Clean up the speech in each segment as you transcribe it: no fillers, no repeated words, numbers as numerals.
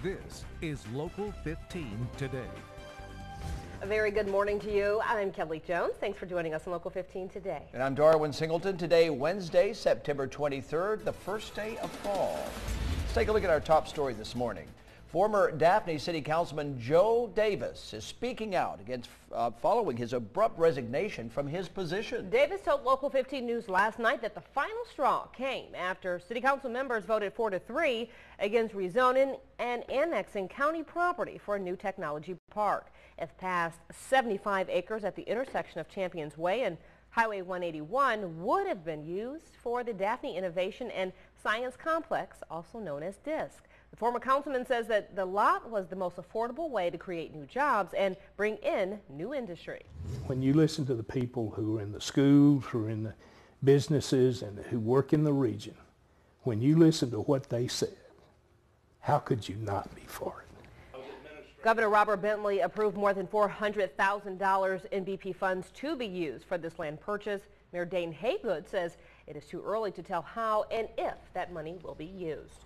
This is Local 15 Today. A very good morning to you. I'm Kelly Jones. Thanks for joining us on Local 15 Today. And I'm Darwin Singleton. Today, Wednesday, September 23rd, the first day of fall. Let's take a look at our top story this morning. Former Daphne City Councilman Joe Davis is speaking out against following his abrupt resignation from his position. Davis told Local 15 News last night that the final straw came after City Council members voted 4-3 against rezoning and annexing county property for a new technology park. If passed, 75 acres at the intersection of Champions Way and Highway 181 would have been used for the Daphne Innovation and Science Complex, also known as DISC. The former councilman says that the lot was the most affordable way to create new jobs and bring in new industry. When you listen to the people who are in the schools, who are in the businesses, and who work in the region, when you listen to what they said, how could you not be for it? Governor Robert Bentley approved more than $400,000 in BP funds to be used for this land purchase. Mayor Dane Haygood says it is too early to tell how and if that money will be used.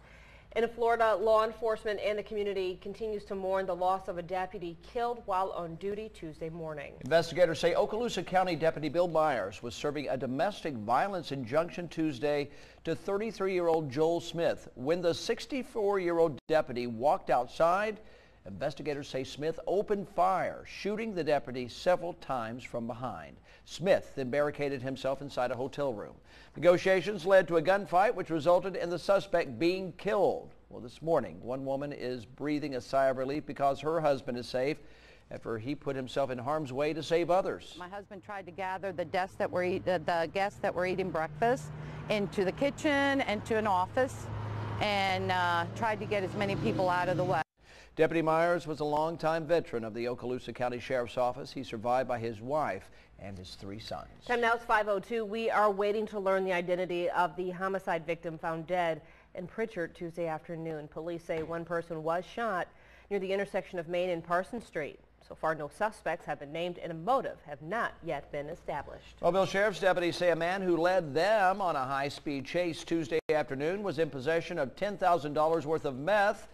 In Florida, law enforcement and the community continues to mourn the loss of a deputy killed while on duty Tuesday morning. Investigators say Okaloosa County Deputy Bill Myers was serving a domestic violence injunction Tuesday to 33-year-old Joel Smith. When the 64-year-old deputy walked outside, investigators say Smith opened fire, shooting the deputy several times from behind. Smith then barricaded himself inside a hotel room. Negotiations led to a gunfight which resulted in the suspect being killed. Well, this morning, one woman is breathing a sigh of relief because her husband is safe after he put himself in harm's way to save others. My husband tried to gather the guests that were eating breakfast into the kitchen and to an office and tried to get as many people out of the way. Deputy Myers was a longtime veteran of the Okaloosa County Sheriff's Office. He's survived by his wife and his 3 sons. Time now is 5:02. We are waiting to learn the identity of the homicide victim found dead in Pritchard Tuesday afternoon. Police say one person was shot near the intersection of Main and Parsons Street. So far, no suspects have been named and a motive have not yet been established. Mobile Sheriff's deputies say a man who led them on a high-speed chase Tuesday afternoon was in possession of $10,000 worth of meth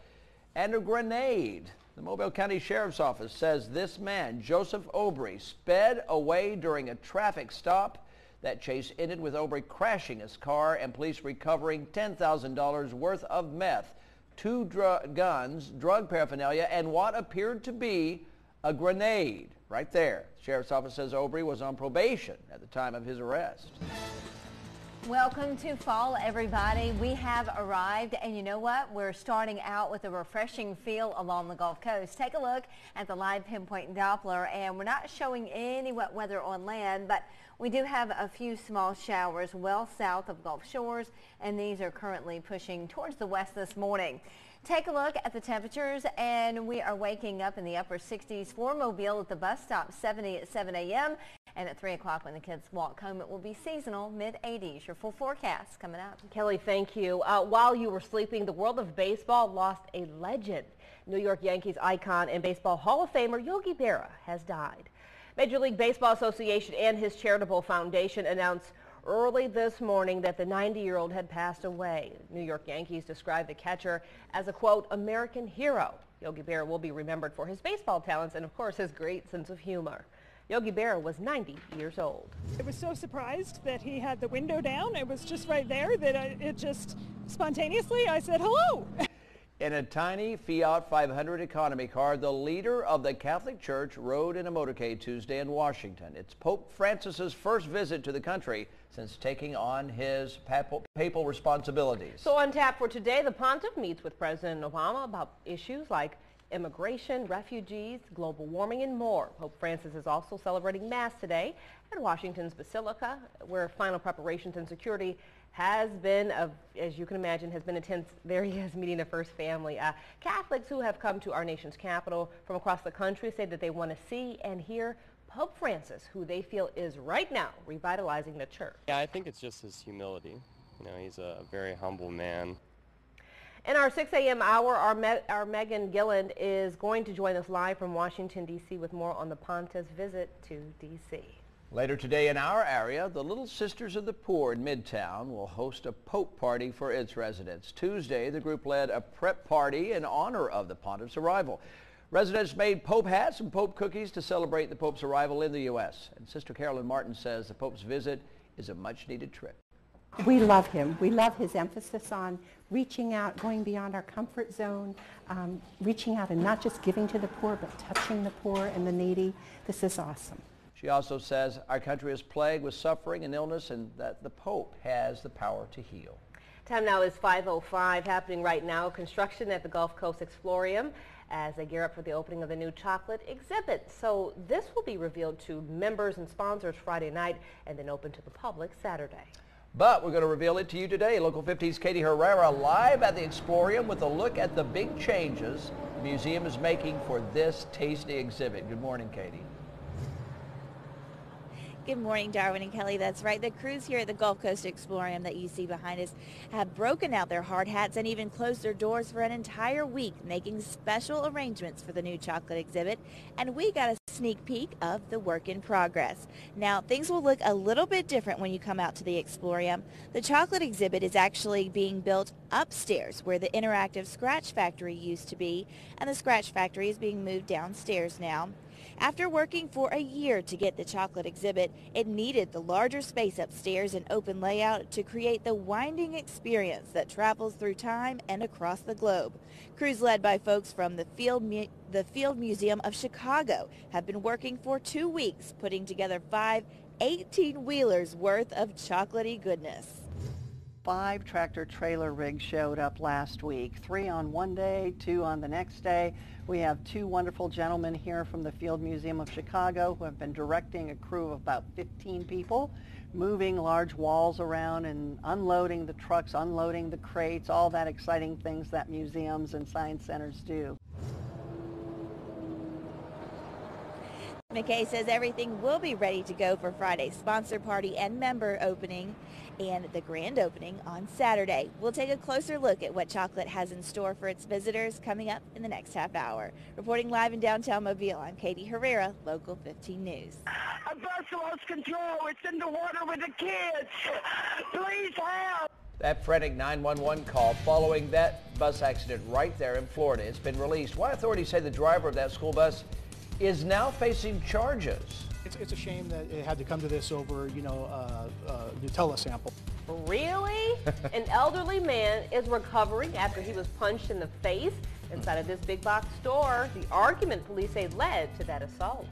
and a grenade. The Mobile County Sheriff's Office says this man, Joseph Obrey, sped away during a traffic stop. That chase ended with Obrey crashing his car and police recovering $10,000 worth of meth, 2 guns, drug paraphernalia, and what appeared to be a grenade. Right there. The Sheriff's Office says Obrey was on probation at the time of his arrest. Welcome to fall, everybody. We have arrived, and you know what? We're starting out with a refreshing feel along the Gulf Coast. Take a look at the live pinpoint Doppler, and we're not showing any wet weather on land, but we do have a few small showers well south of Gulf Shores, and these are currently pushing towards the west this morning. Take a look at the temperatures, and we are waking up in the upper 60s for Mobile at the bus stop, 70 at 7 a.m. And at 3 o'clock when the kids walk home, it will be seasonal, mid-80s. Your full forecast coming up. Kelly, thank you. While you were sleeping, the world of baseball lost a legend. New York Yankees icon and Baseball Hall of Famer Yogi Berra has died. Major League Baseball Association and his charitable foundation announced early this morning that the 90-year-old had passed away. New York Yankees described the catcher as a, quote, American hero. Yogi Berra will be remembered for his baseball talents and, of course, his great sense of humor. Yogi Berra was 90 years old. I was so surprised that he had the window down. It was just right there that it just spontaneously, I said, hello. In a tiny Fiat 500 economy car, the leader of the Catholic Church rode in a motorcade Tuesday in Washington. It's Pope Francis's first visit to the country since taking on his papal responsibilities. So on tap for today, the Pontiff meets with President Obama about issues like immigration, refugees, global warming, and more. Pope Francis is also celebrating Mass today at Washington's Basilica, where final preparations and security has been, as you can imagine, has been intense. There he is meeting the first family. Catholics who have come to our nation's capital from across the country say that they want to see and hear Pope Francis, who they feel is right now revitalizing the church. Yeah, I think it's just his humility. You know, he's a very humble man. In our 6 a.m. hour, our Megan Gilland is going to join us live from Washington, D.C. with more on the Pontiff's visit to D.C. Later today in our area, the Little Sisters of the Poor in Midtown will host a Pope party for its residents. Tuesday, the group led a prep party in honor of the Pontiff's arrival. Residents made Pope hats and Pope cookies to celebrate the Pope's arrival in the U.S. And Sister Carolyn Martin says the Pope's visit is a much-needed trip. We love him. We love his emphasis on reaching out, going beyond our comfort zone, reaching out and not just giving to the poor, but touching the poor and the needy. This is awesome. She also says our country is plagued with suffering and illness and that the Pope has the power to heal. Time now is 5:05. Happening right now, construction at the Gulf Coast Explorium as they gear up for the opening of the new chocolate exhibit. So this will be revealed to members and sponsors Friday night and then open to the public Saturday. But we're going to reveal it to you today. Local 15's Katie Herrera live at the Explorium with a look at the big changes the museum is making for this tasty exhibit. Good morning, Katie. Good morning, Darwin and Kelly. That's right. The crews here at the Gulf Coast Explorium that you see behind us have broken out their hard hats and even closed their doors for an entire week, making special arrangements for the new chocolate exhibit. And we got a sneak peek of the work in progress. Now, things will look a little bit different when you come out to the Explorium. The chocolate exhibit is actually being built upstairs where the interactive scratch factory used to be, and the scratch factory is being moved downstairs now. After working for a year to get the chocolate exhibit, it needed the larger space upstairs and open layout to create the winding experience that travels through time and across the globe. Crews led by folks from the Field Museum of Chicago have been working for 2 weeks, putting together 5 18-wheelers worth of chocolatey goodness. 5 tractor-trailer rigs showed up last week, 3 on one day, 2 on the next day. We have 2 wonderful gentlemen here from the Field Museum of Chicago who have been directing a crew of about 15 people, moving large walls around and unloading the trucks, unloading the crates, all that exciting things that museums and science centers do. McKay says everything will be ready to go for Friday's sponsor party and member opening and the grand opening on Saturday. We'll take a closer look at what chocolate has in store for its visitors coming up in the next half hour. Reporting live in downtown Mobile, I'm Katie Herrera, Local 15 News. A bus lost control. It's in the water with the kids. Please help. That frantic 911 call following that bus accident right there in Florida. It's been released. Why authorities say the driver of that school bus is now facing charges. It's a shame that it had to come to this over, Nutella sample. Really? An elderly man is recovering after he was punched in the face inside of this big box store. The argument police say led to that assault.